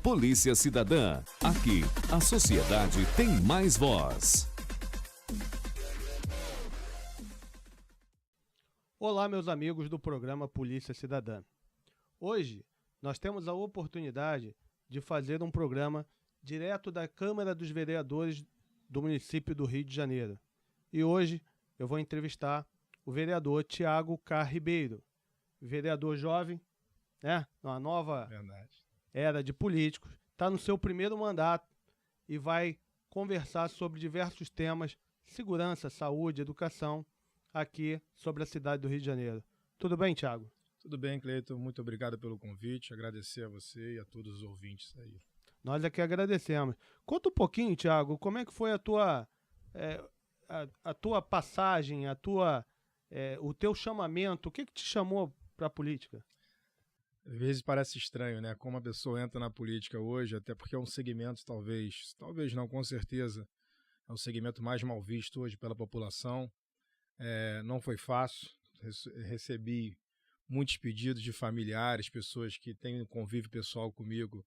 Polícia Cidadã. Aqui, a sociedade tem mais voz. Olá, meus amigos do programa Polícia Cidadã. Hoje, nós temos a oportunidade de fazer um programa direto da Câmara dos Vereadores do município do Rio de Janeiro. E hoje eu vou entrevistar o vereador Thiago K. Ribeiro, vereador jovem, né? Uma nova era de políticos, está no seu primeiro mandato e vai conversar sobre diversos temas, segurança, saúde, educação, aqui sobre a cidade do Rio de Janeiro. Tudo bem, Thiago? Tudo bem, Cleiton. Muito obrigado pelo convite. Agradecer a você e a todos os ouvintes aí. Nós é que agradecemos. Conta um pouquinho, Thiago, como é que foi a tua passagem, o teu chamamento, o que te chamou para a política? Às vezes parece estranho, né? Como a pessoa entra na política hoje, até porque é um segmento talvez não, com certeza, é o segmento mais mal visto hoje pela população. Não foi fácil, recebi muitos pedidos de familiares, pessoas que têm um convívio pessoal comigo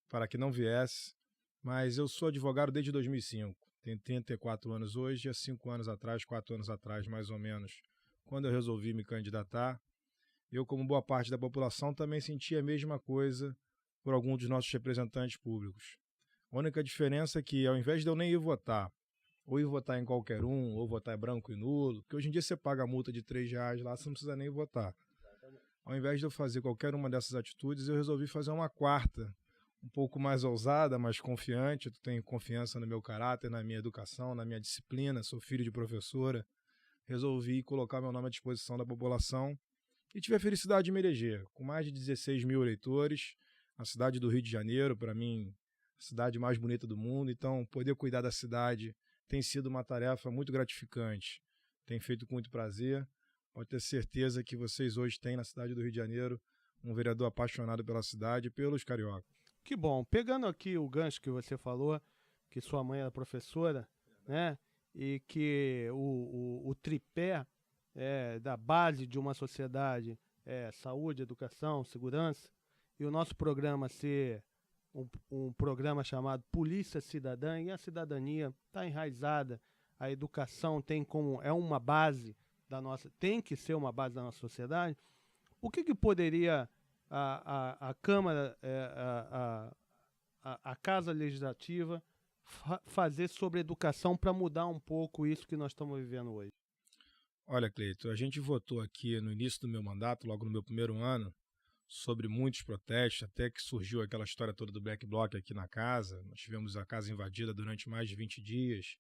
para que não viesse, mas eu sou advogado desde 2005, tenho 34 anos hoje, há 4 anos atrás mais ou menos, quando eu resolvi me candidatar, eu, como boa parte da população, também senti a mesma coisa por alguns dos nossos representantes públicos. A única diferença é que, ao invés de eu nem ir votar, ou ir votar em qualquer um, ou votar branco e nulo, porque hoje em dia você paga a multa de R$3 lá, você não precisa nem votar. Ao invés de eu fazer qualquer uma dessas atitudes, eu resolvi fazer uma quarta, um pouco mais ousada, mais confiante. Eu tenho confiança no meu caráter, na minha educação, na minha disciplina, sou filho de professora. Resolvi colocar meu nome à disposição da população e tive a felicidade de me eleger, com mais de 16 mil eleitores, a cidade do Rio de Janeiro, para mim, a cidade mais bonita do mundo. Então, poder cuidar da cidade tem sido uma tarefa muito gratificante, tem feito com muito prazer. Pode ter certeza que vocês hoje têm na cidade do Rio de Janeiro um vereador apaixonado pela cidade e pelos cariocas. Que bom. Pegando aqui o gancho que você falou, que sua mãe era professora, né? E que o tripé da base de uma sociedade é saúde, educação, segurança, e o nosso programa ser um programa chamado Polícia Cidadã, e a cidadania está enraizada, a educação é uma base tem que ser uma base da nossa sociedade. O que poderia a Câmara, a Casa Legislativa fazer sobre educação para mudar um pouco isso que nós estamos vivendo hoje? Olha, Cleiton, a gente votou aqui no início do meu mandato, logo no meu primeiro ano, sobre muitos protestos, até que surgiu aquela história toda do Black Bloc aqui na casa. Nós tivemos a casa invadida durante mais de 20 dias.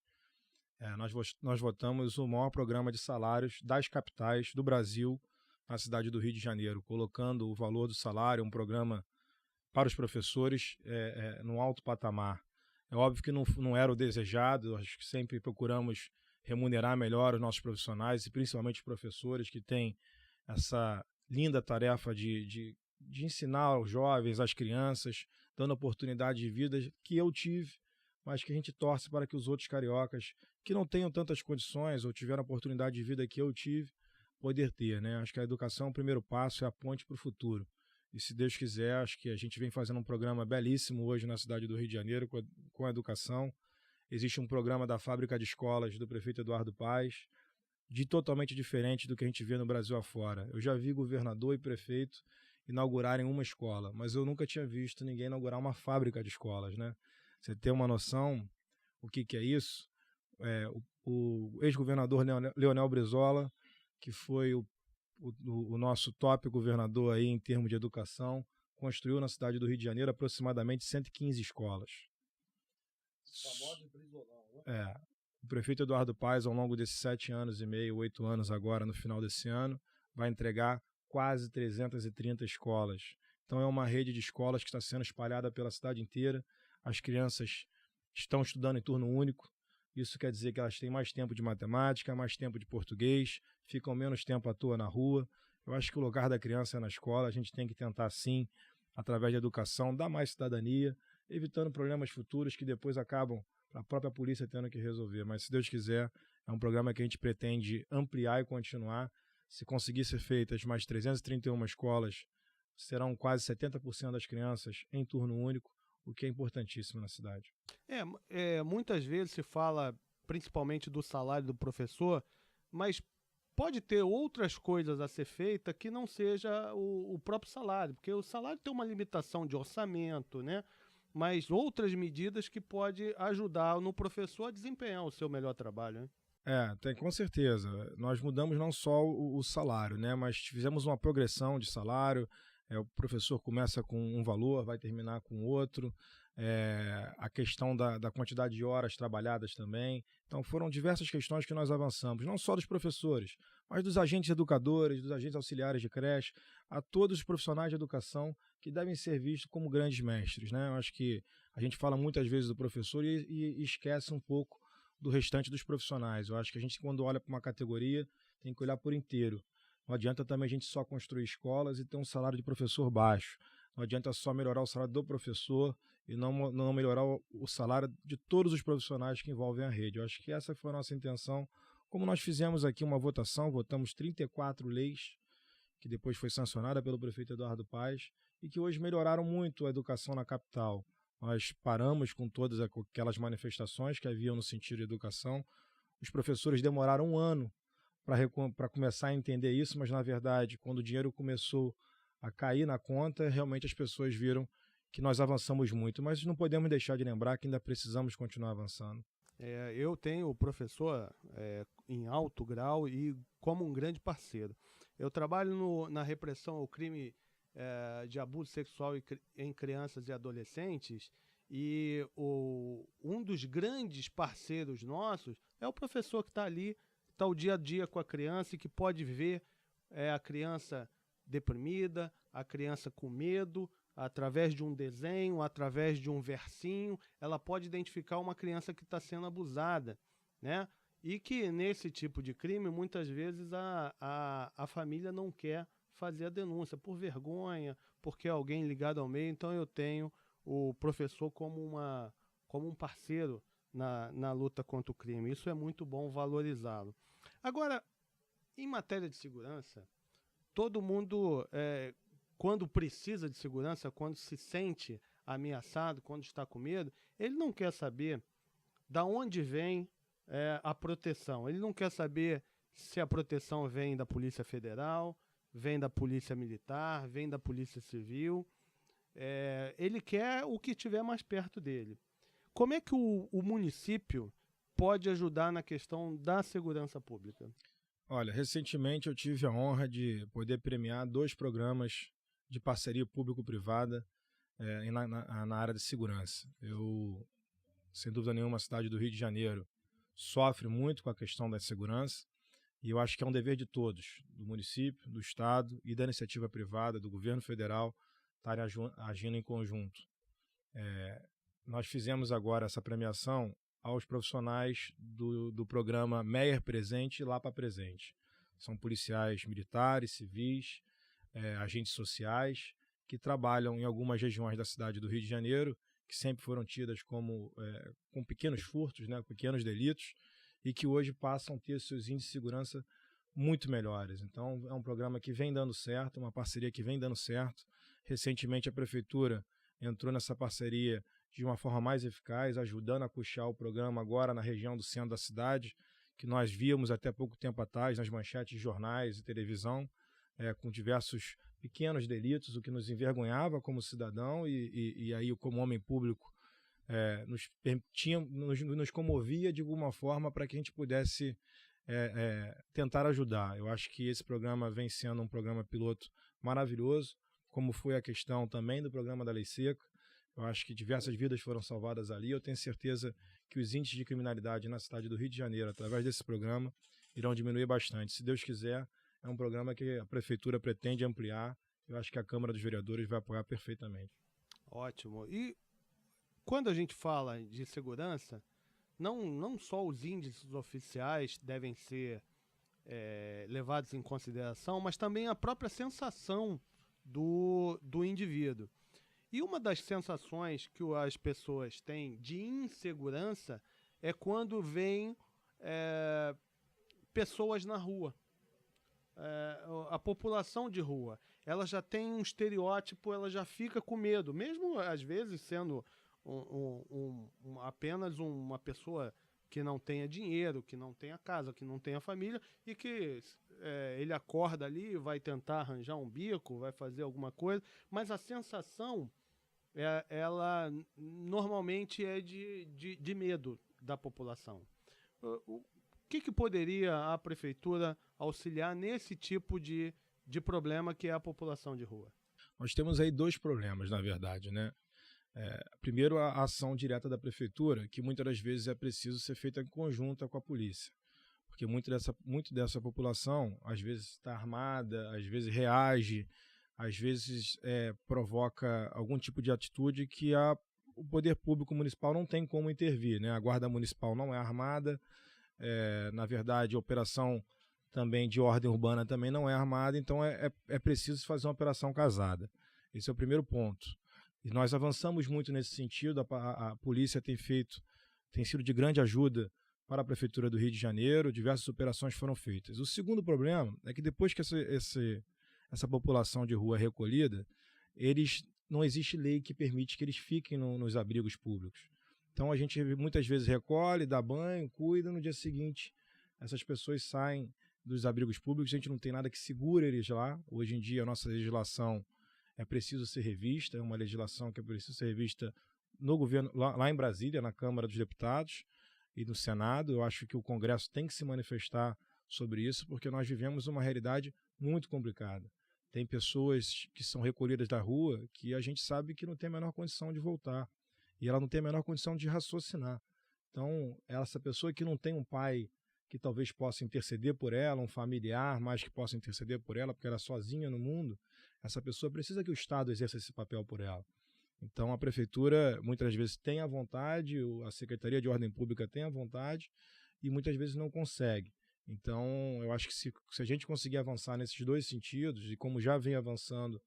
Nós votamos o maior programa de salários das capitais do Brasil na cidade do Rio de Janeiro, colocando o valor do salário, um programa para os professores num alto patamar. É óbvio que não era o desejado, acho que sempre procuramos remunerar melhor os nossos profissionais e principalmente os professores que têm essa linda tarefa de ensinar aos jovens, às crianças, dando oportunidade de vida que eu tive, mas que a gente torce para que os outros cariocas que não tenham tantas condições ou tiveram a oportunidade de vida que eu tive, poder ter, né? Acho que a educação é o primeiro passo, é a ponte para o futuro. E se Deus quiser, acho que a gente vem fazendo um programa belíssimo hoje na cidade do Rio de Janeiro com a educação. Existe um programa da fábrica de escolas do prefeito Eduardo Paes, totalmente diferente do que a gente vê no Brasil afora. Eu já vi governador e prefeito inaugurarem uma escola, mas eu nunca tinha visto ninguém inaugurar uma fábrica de escolas, né? Você tem uma noção o que é isso? O ex-governador Leonel Brizola, que foi o nosso top governador aí em termos de educação, construiu na cidade do Rio de Janeiro aproximadamente 115 escolas. O famoso Brizolão, né? O prefeito Eduardo Paes, ao longo desses 7 anos e meio, 8 anos agora, no final desse ano, vai entregar quase 330 escolas. Então é uma rede de escolas que está sendo espalhada pela cidade inteira. As crianças estão estudando em turno único. Isso quer dizer que elas têm mais tempo de matemática, mais tempo de português, ficam menos tempo à toa na rua. Eu acho que o lugar da criança é na escola. A gente tem que tentar, sim, através da educação, dar mais cidadania, evitando problemas futuros que depois acabam a própria polícia tendo que resolver. Mas, se Deus quiser, é um programa que a gente pretende ampliar e continuar. Se conseguir ser feitas mais 331 escolas, serão quase 70% das crianças em turno único, o que é importantíssimo na cidade. Muitas vezes se fala principalmente do salário do professor, mas pode ter outras coisas a ser feita que não seja o próprio salário, porque o salário tem uma limitação de orçamento, né? Mas outras medidas que pode ajudar no professor a desempenhar o seu melhor trabalho, né? Tem, com certeza. Nós mudamos não só o salário, né? Mas fizemos uma progressão de salário. O professor começa com um valor, vai terminar com outro. A questão da quantidade de horas trabalhadas também. Então foram diversas questões que nós avançamos, não só dos professores, mas dos agentes educadores, dos agentes auxiliares de creche, a todos os profissionais de educação que devem ser vistos como grandes mestres, né? Eu acho que a gente fala muitas vezes do professor e esquece um pouco do restante dos profissionais. Eu acho que a gente, quando olha para uma categoria, tem que olhar por inteiro. Não adianta também a gente só construir escolas e ter um salário de professor baixo. Não adianta só melhorar o salário do professor e não melhorar o salário de todos os profissionais que envolvem a rede. Eu acho que essa foi a nossa intenção. Como nós fizemos aqui uma votação, votamos 34 leis, que depois foi sancionada pelo prefeito Eduardo Paes, e que hoje melhoraram muito a educação na capital. Nós paramos com todas aquelas manifestações que haviam no sentido de educação. Os professores demoraram um ano para começar a entender isso, mas na verdade, quando o dinheiro começou a cair na conta, realmente as pessoas viram que nós avançamos muito, mas não podemos deixar de lembrar que ainda precisamos continuar avançando. Eu tenho o professor em alto grau e como um grande parceiro. Eu trabalho na repressão ao crime de abuso sexual em crianças e adolescentes, e um dos grandes parceiros nossos é o professor que está ali, está o dia a dia com a criança e que pode ver a criança deprimida, a criança com medo, através de um desenho, através de um versinho, ela pode identificar uma criança que está sendo abusada, né? E que nesse tipo de crime, muitas vezes a família não quer fazer a denúncia, por vergonha, porque é alguém ligado ao meio. Então eu tenho o professor como um parceiro na luta contra o crime. Isso é muito bom valorizá-lo. Agora, em matéria de segurança, todo mundo, quando precisa de segurança, quando se sente ameaçado, quando está com medo, ele não quer saber da onde vem a proteção. Ele não quer saber se a proteção vem da Polícia Federal, vem da Polícia Militar, vem da Polícia Civil. Ele quer o que estiver mais perto dele. Como é que o município pode ajudar na questão da segurança pública? Olha, recentemente eu tive a honra de poder premiar 2 programas de parceria público-privada na área de segurança. Eu, sem dúvida nenhuma, a cidade do Rio de Janeiro sofre muito com a questão da segurança, e eu acho que é um dever de todos, do município, do estado e da iniciativa privada, do governo federal, estarem agindo em conjunto. Nós fizemos agora essa premiação aos profissionais do programa Meyer Presente e Lapa Presente. São policiais militares, civis, agentes sociais, que trabalham em algumas regiões da cidade do Rio de Janeiro, que sempre foram tidas como com pequenos furtos, né, pequenos delitos, e que hoje passam a ter seus índices de segurança muito melhores. Então é um programa que vem dando certo, uma parceria que vem dando certo. Recentemente a Prefeitura entrou nessa parceria de uma forma mais eficaz, ajudando a custear o programa agora na região do centro da cidade, que nós víamos até pouco tempo atrás nas manchetes de jornais e televisão, com diversos pequenos delitos, o que nos envergonhava como cidadão e aí como homem público nos comovia de alguma forma para que a gente pudesse tentar ajudar. Eu acho que esse programa vem sendo um programa piloto maravilhoso, como foi a questão também do programa da Lei Seca. Eu acho que diversas vidas foram salvadas ali. Eu tenho certeza que os índices de criminalidade na cidade do Rio de Janeiro, através desse programa, irão diminuir bastante. Se Deus quiser, é um programa que a Prefeitura pretende ampliar. Eu acho que a Câmara dos Vereadores vai apoiar perfeitamente. Ótimo. E quando a gente fala de segurança, não só os índices oficiais devem ser levados em consideração, mas também a própria sensação do indivíduo. E uma das sensações que as pessoas têm de insegurança é quando vêm pessoas na rua. A população de rua. ela já tem um estereótipo, ela já fica com medo, mesmo às vezes sendo apenas uma pessoa que não tenha dinheiro, que não tenha casa, que não tenha família, e que ele acorda ali, vai tentar arranjar um bico, vai fazer alguma coisa, mas a sensação, ela normalmente é de medo da população. O que poderia a prefeitura auxiliar nesse tipo de problema que é a população de rua? Nós temos aí dois problemas, na verdade, né? Primeiro, a ação direta da prefeitura, que muitas das vezes é preciso ser feita em conjunto com a polícia, porque muito dessa população, às vezes está armada, às vezes reage, às vezes provoca algum tipo de atitude que o poder público municipal não tem como intervir, né? A guarda municipal não é armada, na verdade a operação também de ordem urbana também não é armada, então é preciso fazer uma operação casada. Esse é o primeiro ponto. E nós avançamos muito nesse sentido, a polícia tem sido de grande ajuda para a Prefeitura do Rio de Janeiro, diversas operações foram feitas. O segundo problema é que depois que essa população de rua é recolhida, não existe lei que permite que eles fiquem nos abrigos públicos. Então a gente muitas vezes recolhe, dá banho, cuida, no dia seguinte essas pessoas saem dos abrigos públicos, a gente não tem nada que segure eles lá. Hoje em dia a nossa legislação é preciso ser revista, é uma legislação que é preciso ser revista no governo, lá em Brasília, na Câmara dos Deputados e no Senado. Eu acho que o Congresso tem que se manifestar sobre isso, porque nós vivemos uma realidade muito complicada. Tem pessoas que são recolhidas da rua que a gente sabe que não tem a menor condição de voltar, e ela não tem a menor condição de raciocinar. Então, essa pessoa que não tem um pai que talvez possa interceder por ela, um familiar mais que possa interceder por ela, porque ela é sozinha no mundo, essa pessoa precisa que o Estado exerça esse papel por ela. Então a prefeitura muitas vezes tem a vontade, a Secretaria de Ordem Pública tem a vontade e muitas vezes não consegue. Então eu acho que se a gente conseguir avançar nesses dois sentidos, e como já vem avançando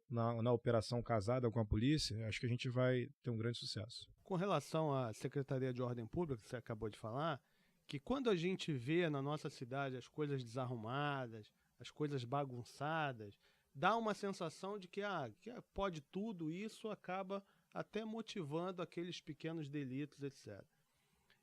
na operação casada com a polícia, acho que a gente vai ter um grande sucesso. Com relação à Secretaria de Ordem Pública, que você acabou de falar, que quando a gente vê na nossa cidade as coisas desarrumadas, as coisas bagunçadas, dá uma sensação de que pode tudo, isso acaba até motivando aqueles pequenos delitos, etc.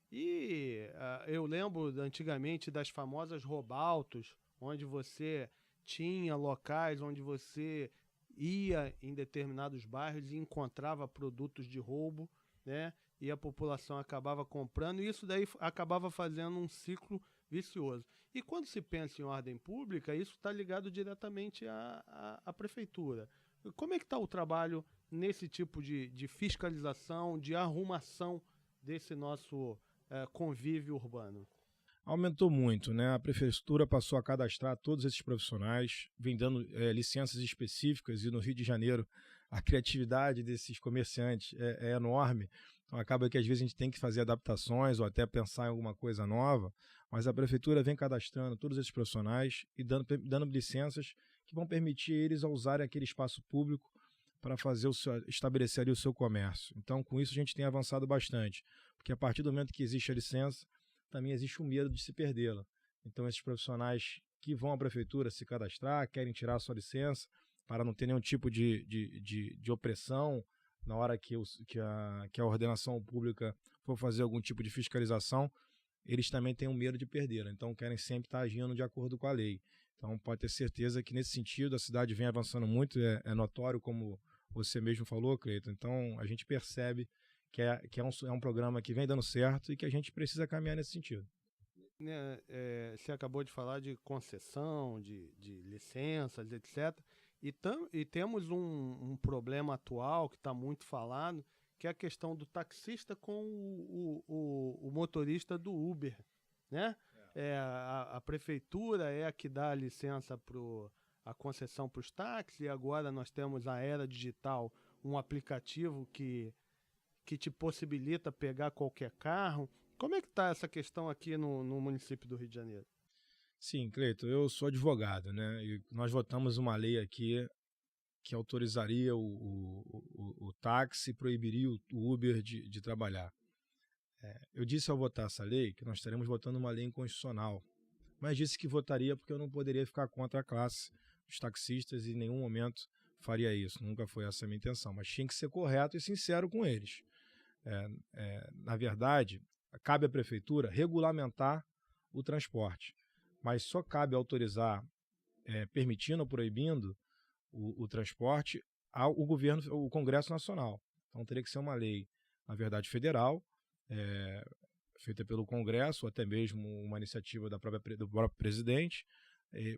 E eu lembro antigamente das famosas roubaltos, onde você tinha locais onde você ia em determinados bairros e encontrava produtos de roubo, né? E a população acabava comprando, e isso daí acabava fazendo um ciclo vicioso. E quando se pensa em ordem pública, isso está ligado diretamente à prefeitura. Como é que está o trabalho nesse tipo de fiscalização, de arrumação desse nosso convívio urbano? Aumentou muito, né? A prefeitura passou a cadastrar todos esses profissionais, vem dando licenças específicas, e no Rio de Janeiro a criatividade desses comerciantes é enorme. Então acaba que às vezes a gente tem que fazer adaptações ou até pensar em alguma coisa nova, mas a prefeitura vem cadastrando todos esses profissionais e dando licenças que vão permitir eles a usarem aquele espaço público para estabelecer ali o seu comércio. Então com isso a gente tem avançado bastante, porque a partir do momento que existe a licença, também existe o medo de se perdê-la. Então esses profissionais que vão à prefeitura se cadastrar, querem tirar a sua licença para não ter nenhum tipo de opressão na hora que a ordenação pública for fazer algum tipo de fiscalização, eles também têm um medo de perdê-la, então querem sempre estar agindo de acordo com a lei. Então pode ter certeza que nesse sentido a cidade vem avançando muito, é notório, como você mesmo falou, Cleiton. Então a gente percebe que é um programa que vem dando certo e que a gente precisa caminhar nesse sentido. Você acabou de falar de concessão, de licenças, etc. E temos um problema atual que está muito falado, que é a questão do taxista com o motorista do Uber, né? A prefeitura é a que dá a licença a concessão para os táxis, e agora nós temos a Era Digital, um aplicativo que te possibilita pegar qualquer carro. Como é que está essa questão aqui no município do Rio de Janeiro? Sim, Cleiton, eu sou advogado, né? E nós votamos uma lei aqui que autorizaria o táxi e proibiria o Uber de trabalhar. Eu disse ao votar essa lei que nós estaremos votando uma lei inconstitucional, mas disse que votaria porque eu não poderia ficar contra a classe, os taxistas e em nenhum momento faria isso, nunca foi essa a minha intenção, mas tinha que ser correto e sincero com eles. Na verdade, cabe à prefeitura regulamentar o transporte, mas só cabe autorizar, permitindo ou proibindo o transporte ao governo, o Congresso Nacional. Então teria que ser uma lei, na verdade, federal, feita pelo Congresso, ou até mesmo uma iniciativa do próprio presidente,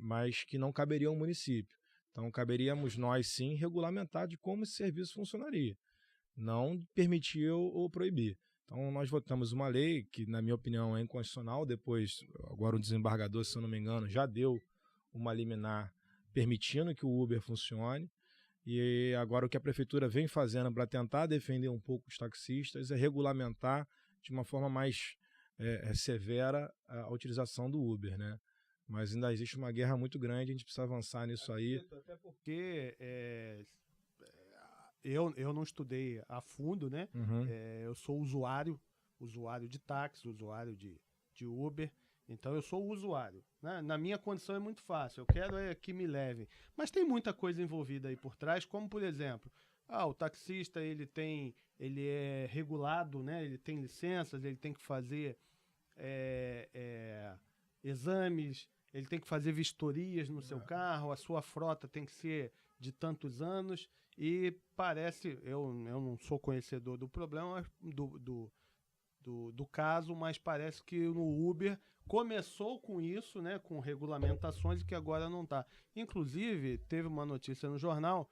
mas que não caberia ao município. Então caberíamos nós, sim, regulamentar de como esse serviço funcionaria, não permitir ou proibir. Então nós votamos uma lei que, na minha opinião, é inconstitucional. Depois, agora o desembargador, se eu não me engano, já deu uma liminar permitindo que o Uber funcione. E agora o que a prefeitura vem fazendo para tentar defender um pouco os taxistas é regulamentar de uma forma mais severa a utilização do Uber, né? Mas ainda existe uma guerra muito grande, a gente precisa avançar nisso aí. Até porque eu não estudei a fundo, né? Uhum. Eu sou usuário de táxi, usuário de Uber. Então eu sou o usuário, né? Na minha condição é muito fácil, eu quero que me levem. Mas tem muita coisa envolvida aí por trás, como por exemplo, o taxista ele é regulado, né? Ele tem licenças, ele tem que fazer exames, ele tem que fazer vistorias no seu carro, a sua frota tem que ser de tantos anos e parece, eu não sou conhecedor do problema, do caso, mas parece que no Uber começou com isso, né, com regulamentações e que agora não está. Inclusive, teve uma notícia no jornal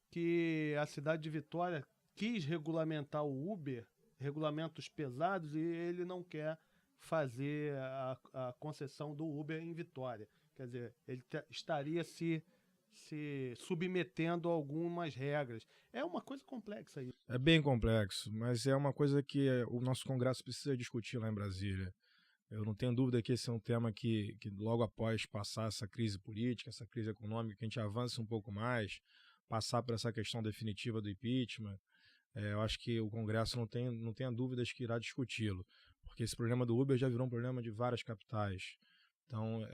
que a cidade de Vitória quis regulamentar o Uber, regulamentos pesados, e ele não quer fazer a concessão do Uber em Vitória. Quer dizer, ele estaria se submetendo a algumas regras. É uma coisa complexa isso. É bem complexo, mas é uma coisa que o nosso Congresso precisa discutir lá em Brasília. Eu não tenho dúvida que esse é um tema que logo após passar essa crise política, essa crise econômica, que a gente avance um pouco mais, passar por essa questão definitiva do impeachment, eu acho que o Congresso não tenha dúvidas que irá discuti-lo, porque esse problema do Uber já virou um problema de várias capitais. Então,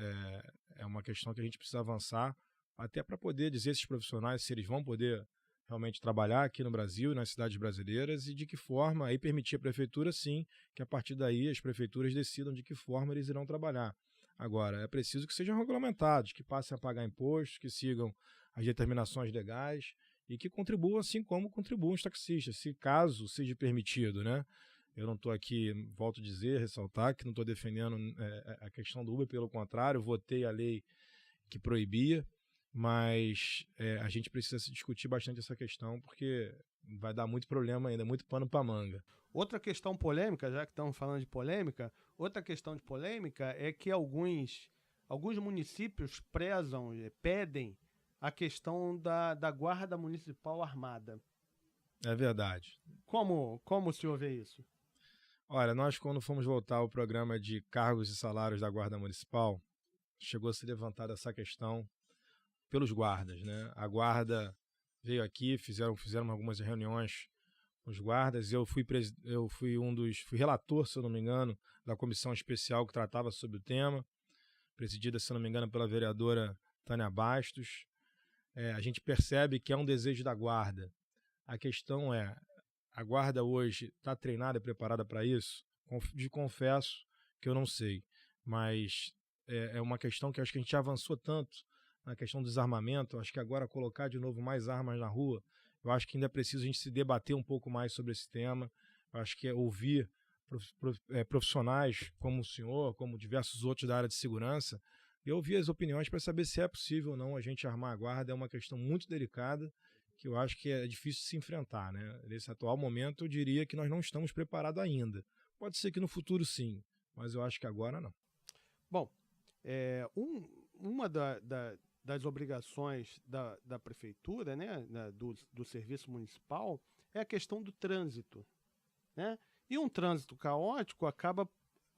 é uma questão que a gente precisa avançar, até para poder dizer a esses profissionais se eles vão poder realmente trabalhar aqui no Brasil e nas cidades brasileiras e de que forma, aí permitir a prefeitura, sim, que a partir daí as prefeituras decidam de que forma eles irão trabalhar. Agora, é preciso que sejam regulamentados, que passem a pagar impostos, que sigam as determinações legais e que contribuam assim como contribuem os taxistas, se caso seja permitido, né? Eu não estou aqui, volto a dizer, ressaltar que não estou defendendo a questão do Uber, pelo contrário, votei a lei que proibia, mas a gente precisa se discutir bastante essa questão, porque vai dar muito problema ainda, muito pano para manga. Outra questão polêmica, já que estamos falando de polêmica, outra questão de polêmica é que alguns municípios pedem a questão da guarda municipal armada. É verdade. Como o senhor vê isso? Olha, nós quando fomos voltar ao programa de cargos e salários da Guarda Municipal, chegou a ser levantada essa questão pelos guardas, né? A guarda veio aqui, fizeram algumas reuniões com os guardas. Eu fui relator, se eu não me engano, da comissão especial que tratava sobre o tema, presidida, se eu não me engano, pela vereadora Tânia Bastos. A gente percebe que é um desejo da guarda. A questão a guarda hoje está treinada e preparada para isso? Confesso que eu não sei, mas é uma questão que eu acho que a gente já avançou tanto na questão do desarmamento. Acho que agora colocar de novo mais armas na rua, eu acho que ainda é preciso a gente se debater um pouco mais sobre esse tema. Eu acho que ouvir profissionais como o senhor, como diversos outros da área de segurança, e ouvir as opiniões para saber se é possível ou não a gente armar a guarda. É uma questão muito delicada que eu acho que é difícil de se enfrentar, né? Nesse atual momento, eu diria que nós não estamos preparados ainda. Pode ser que no futuro sim, mas eu acho que agora não. Bom, uma das obrigações da prefeitura, né, do serviço municipal, é a questão do trânsito, né? E um trânsito caótico acaba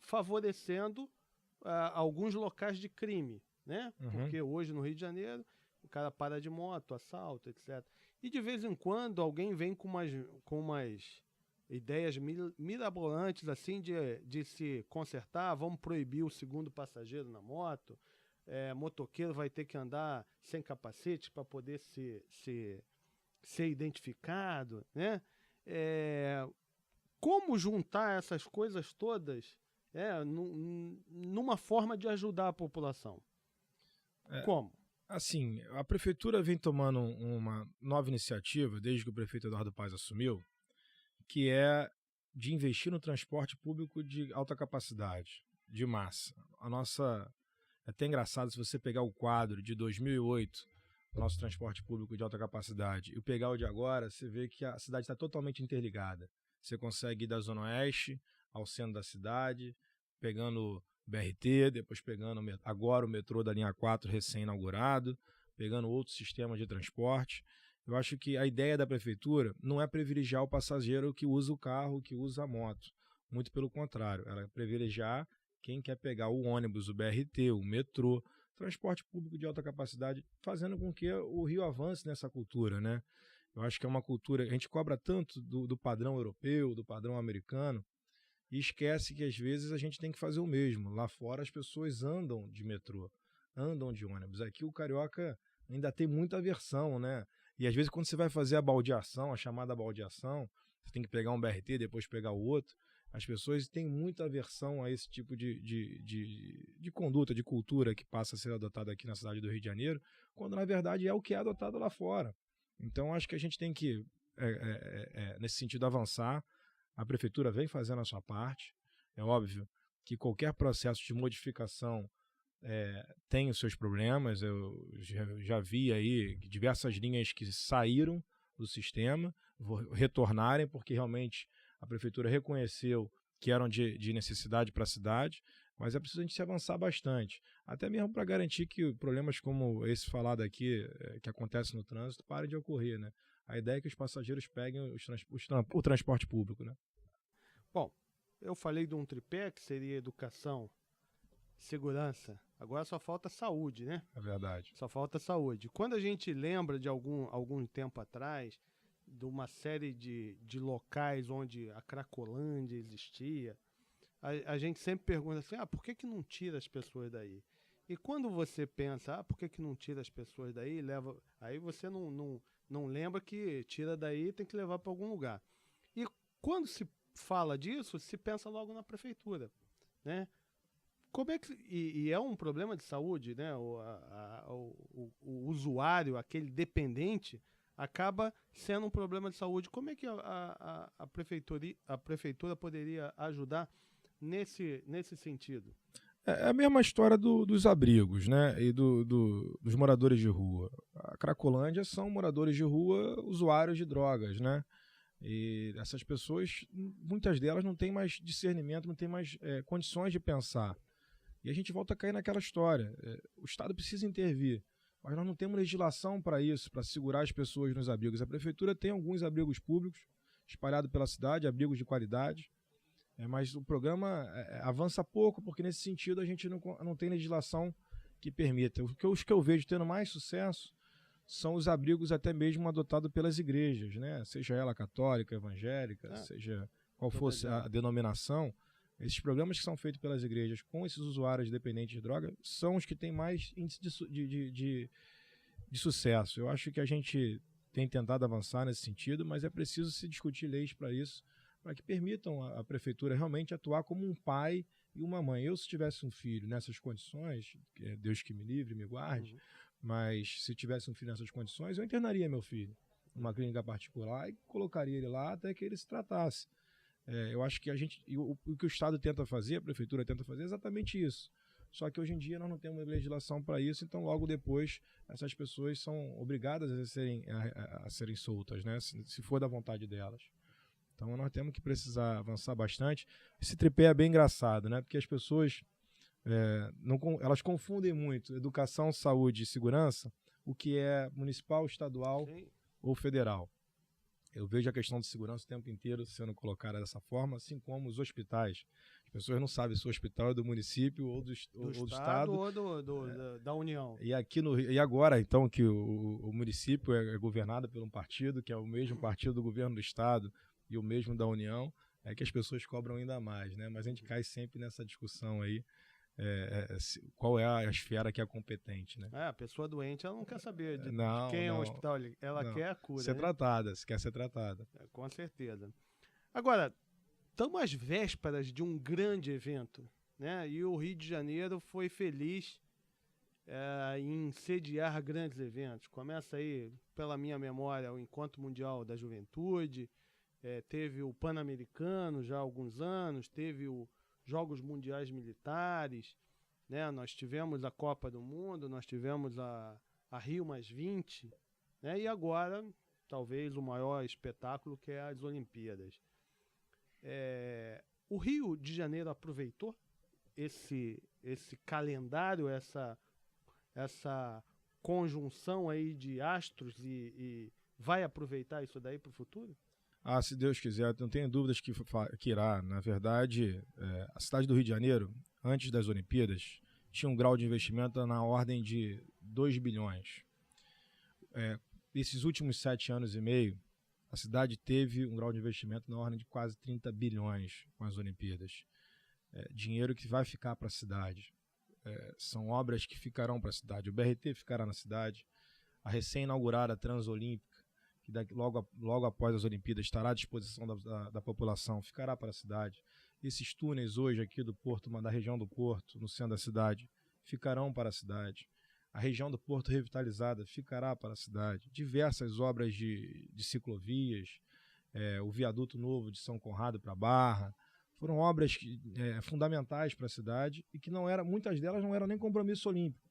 favorecendo alguns locais de crime, né? Uhum. Porque hoje no Rio de Janeiro o cara para de moto, assalto, etc. E de vez em quando alguém vem com umas ideias mirabolantes assim de se consertar, vamos proibir o segundo passageiro na moto, motoqueiro vai ter que andar sem capacete para poder ser identificado, né? Como juntar essas coisas todas numa forma de ajudar a população? Como? Assim, a prefeitura vem tomando uma nova iniciativa, desde que o prefeito Eduardo Paes assumiu, que é de investir no transporte público de alta capacidade, de massa. É até engraçado se você pegar o quadro de 2008, nosso transporte público de alta capacidade, e pegar o de agora, você vê que a cidade está totalmente interligada. Você consegue ir da Zona Oeste ao centro da cidade, pegando BRT, depois pegando agora o metrô da linha 4 recém-inaugurado, pegando outros sistemas de transporte. Eu acho que a ideia da prefeitura não é privilegiar o passageiro que usa o carro, que usa a moto. Muito pelo contrário, ela é privilegiar quem quer pegar o ônibus, o BRT, o metrô, transporte público de alta capacidade, fazendo com que o Rio avance nessa cultura, né? Eu acho que é uma cultura, a gente cobra tanto do padrão europeu, do padrão americano, e esquece que às vezes a gente tem que fazer o mesmo. Lá fora as pessoas andam de metrô, andam de ônibus. Aqui o carioca ainda tem muita aversão, né? E às vezes quando você vai fazer a baldeação, a chamada baldeação, você tem que pegar um BRT, depois pegar o outro, as pessoas têm muita aversão a esse tipo de conduta, de cultura que passa a ser adotada aqui na cidade do Rio de Janeiro, quando na verdade é o que é adotado lá fora. Então acho que a gente tem que, nesse sentido, avançar. A prefeitura vem fazendo a sua parte. É óbvio que qualquer processo de modificação tem os seus problemas. Eu já vi aí diversas linhas que saíram do sistema, retornarem porque realmente a prefeitura reconheceu que eram de necessidade para a cidade, mas é preciso a gente se avançar bastante, até mesmo para garantir que problemas como esse falado aqui, que acontece no trânsito, parem de ocorrer, né? A ideia é que os passageiros peguem o transporte público, né? Bom, eu falei de um tripé que seria educação, segurança. Agora só falta saúde, né? É verdade. Só falta saúde. Quando a gente lembra de algum tempo atrás, de uma série de locais onde a Cracolândia existia, a gente sempre pergunta assim, por que não tira as pessoas daí? E quando você pensa, por que não tira as pessoas daí, aí você não lembra que tira daí e tem que levar para algum lugar. E quando se fala disso, se pensa logo na prefeitura, né? Como é que, e é um problema de saúde, né? O usuário, aquele dependente, acaba sendo um problema de saúde. Como é que a prefeitura poderia ajudar nesse sentido? É a mesma história dos abrigos, né? E dos moradores de rua. A Cracolândia são moradores de rua, usuários de drogas, né? E essas pessoas, muitas delas não têm mais discernimento, não têm mais condições de pensar. E a gente volta a cair naquela história. O Estado precisa intervir, mas nós não temos legislação para isso, para segurar as pessoas nos abrigos. A prefeitura tem alguns abrigos públicos espalhados pela cidade, abrigos de qualidade, mas o programa avança pouco, porque nesse sentido a gente não tem legislação que permita. Os que eu vejo tendo mais sucesso são os abrigos até mesmo adotados pelas igrejas, né? Seja ela católica, evangélica, seja qual fosse a denominação. Esses programas que são feitos pelas igrejas com esses usuários dependentes de droga são os que têm mais índice de sucesso. Eu acho que a gente tem tentado avançar nesse sentido, mas é preciso se discutir leis para isso, para que permitam a prefeitura realmente atuar como um pai e uma mãe. Eu, se tivesse um filho nessas condições, Deus que me livre, me guarde, mas se tivesse um filho nessas condições, eu internaria meu filho numa clínica particular e colocaria ele lá até que ele se tratasse. Eu acho que o que o Estado tenta fazer, a prefeitura tenta fazer, é exatamente isso. Só que hoje em dia nós não temos legislação para isso, então logo depois essas pessoas são obrigadas a serem soltas, né? Se for da vontade delas. Então nós temos que precisar avançar bastante. Esse tripé é bem engraçado, né? Porque as pessoas elas confundem muito educação, saúde e segurança, o que é municipal, estadual ou federal. Eu vejo a questão de segurança o tempo inteiro sendo colocada dessa forma, assim como os hospitais. As pessoas não sabem se o hospital é do município ou do Estado ou da União. E agora, então, que o município é governado por um partido, que é o mesmo partido do governo do Estado e o mesmo da União, é que as pessoas cobram ainda mais, né? Mas a gente cai sempre nessa discussão aí. qual é a esfera que é competente, né? A pessoa doente, ela não quer saber de Não, quem é o não, hospital, ela não. quer a cura, Ser né? tratada, se quer ser tratada. Com certeza. Agora, estamos às vésperas de um grande evento, né? E o Rio de Janeiro foi feliz em sediar grandes eventos. Começa aí, pela minha memória, o Encontro Mundial da Juventude, teve o Pan-Americano já há alguns anos, teve os Jogos Mundiais Militares, né? Nós tivemos a Copa do Mundo, nós tivemos a Rio+20, né? E agora, talvez o maior espetáculo, que é as Olimpíadas. O Rio de Janeiro aproveitou esse calendário, essa conjunção aí de astros e vai aproveitar isso daí para o futuro? Se Deus quiser, não tenho dúvidas que irá. Na verdade, a cidade do Rio de Janeiro, antes das Olimpíadas, tinha um grau de investimento na ordem de 2 bilhões. Esses últimos 7 anos e meio, a cidade teve um grau de investimento na ordem de quase 30 bilhões com as Olimpíadas. Dinheiro que vai ficar para a cidade. São obras que ficarão para a cidade. O BRT ficará na cidade. A recém-inaugurada Transolímpica, que logo após as Olimpíadas estará à disposição da população, ficará para a cidade. Esses túneis hoje aqui do Porto, da região do Porto, no centro da cidade, ficarão para a cidade. A região do Porto revitalizada ficará para a cidade. Diversas obras de ciclovias, o viaduto novo de São Conrado para Barra, foram obras fundamentais para a cidade e que muitas delas não eram nem compromisso olímpico,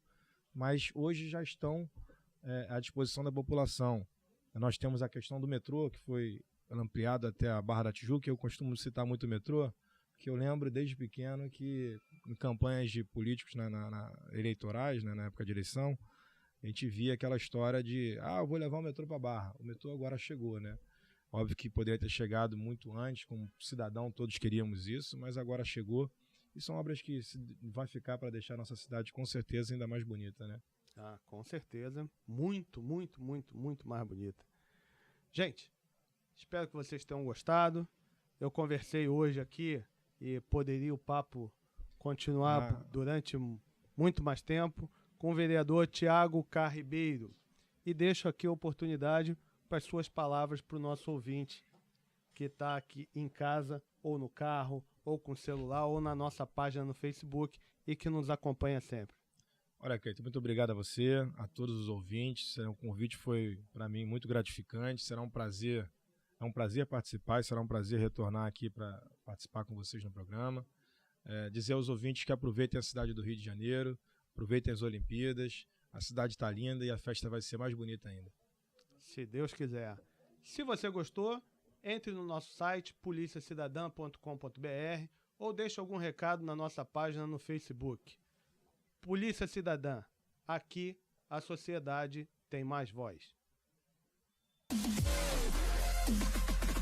mas hoje já estão à disposição da população. Nós temos a questão do metrô, que foi ampliado até a Barra da Tijuca. Eu costumo citar muito o metrô, que eu lembro desde pequeno que em campanhas de políticos eleitorais, né, na época de eleição, a gente via aquela história de eu vou levar o metrô para Barra. O metrô agora chegou, né? Óbvio que poderia ter chegado muito antes, como cidadão todos queríamos isso, mas agora chegou. E são obras que vai ficar para deixar a nossa cidade com certeza ainda mais bonita, né? Com certeza. Muito, muito, muito, muito mais bonita. Gente, espero que vocês tenham gostado. Eu conversei hoje aqui e poderia o papo continuar durante muito mais tempo com o vereador Thiago K. Ribeiro. E deixo aqui a oportunidade para as suas palavras para o nosso ouvinte que está aqui em casa, ou no carro, ou com o celular, ou na nossa página no Facebook e que nos acompanha sempre. Olha, Cleiton, muito obrigado a você, a todos os ouvintes. O convite foi, para mim, muito gratificante. Será um prazer, participar e será um prazer retornar aqui para participar com vocês no programa. Dizer aos ouvintes que aproveitem a cidade do Rio de Janeiro, aproveitem as Olimpíadas. A cidade está linda e a festa vai ser mais bonita ainda. Se Deus quiser. Se você gostou, entre no nosso site policiacidadã.com.br ou deixe algum recado na nossa página no Facebook. Polícia Cidadã. Aqui a sociedade tem mais voz.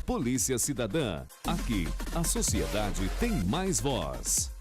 Polícia Cidadã. Aqui a sociedade tem mais voz.